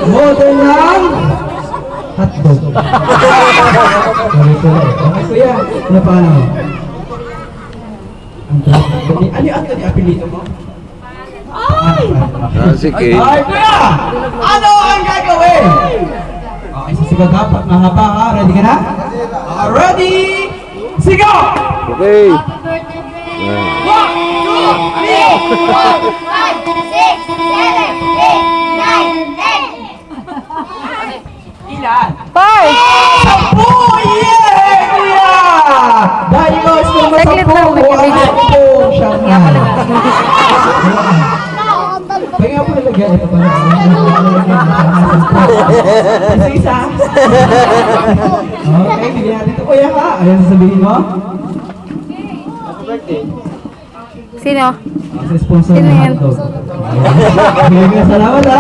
Model ng hotdog. Tuloy-tuloy. Okay, kuya. Ano paano? Ano yung apelito mo? Ay! Sige. Ay, kuya! Ano ang gagawin? Okay, sisigaw dapat. Mahaba ka. Ready ka na? Ready? Sigaw! Okay. 1, 2, 3, 4, 5, 6, 7, 8, 9, 10. Ilan? 5! Oh, yeah! Kuya! Dahil ko is naman sa Saglit lang, po. nag-video. Siya na. Kaya po nalagyan. Ito pa na. Isa-isa. Okay, bigyan natin ito. Kuya ka. Ayan sasabihin mo. Sino? Sa sponsor Sino ng yan? hotdog. Salamat ha.